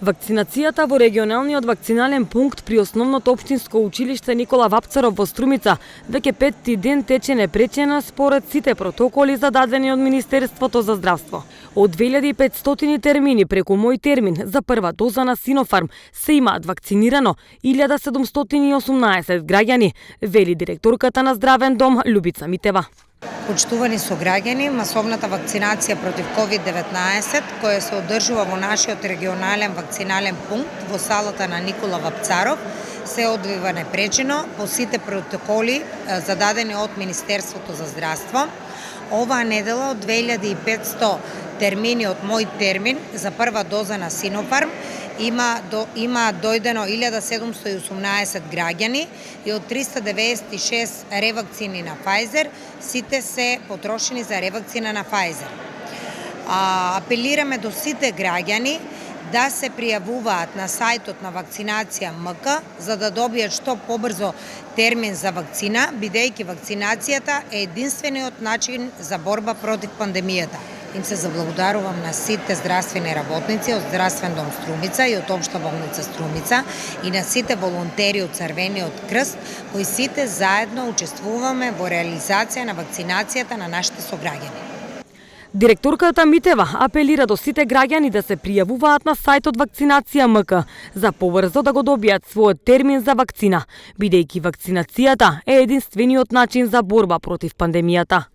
Вакцинацијата во регионалниот вакцинален пункт при основното општинско училиште Никола Вапцаров во Струмица веќе петти ден тече непречено според сите протоколи зададени од Министерството за здравство. Од 2500 термини преку Мој термин за прва доза на Синофарм се имаат вакцинирано 1718 граѓани, вели директорката на Здравен дом Љубица Митева. Почитувани сограѓани, масовната вакцинација против COVID-19, која се одржува во нашиот регионален вакцинален пункт во салата на Никола Вапцаров, се одвива непречено по сите протоколи зададени од Министерството за здравство. Оваа недела од 2500 термини од Мој термин за прва доза на Синофарм има дојдено 1718 граѓани и од 396 ревакцини на Pfizer, сите се потрошени за ревакцина на Pfizer. Апелираме до сите граѓани да се пријавуваат на сајтот на вакцинација МК за да добијат што побрзо термин за вакцина, бидејќи вакцинацијата е единствениот начин за борба против пандемијата. Им се заблагодарувам на сите здравствени работници од Здравствен дом Струмица и од Општа болница Струмица и на сите волонтери од Црвениот крст, кои сите заедно учествуваме во реализација на вакцинацијата на нашите сограѓани. Директорката Митева апелира до сите граѓани да се пријавуваат на сајтот Вакцинација МК за побрзо да го добијат својот термин за вакцина, бидејќи вакцинацијата е единствениот начин за борба против пандемијата.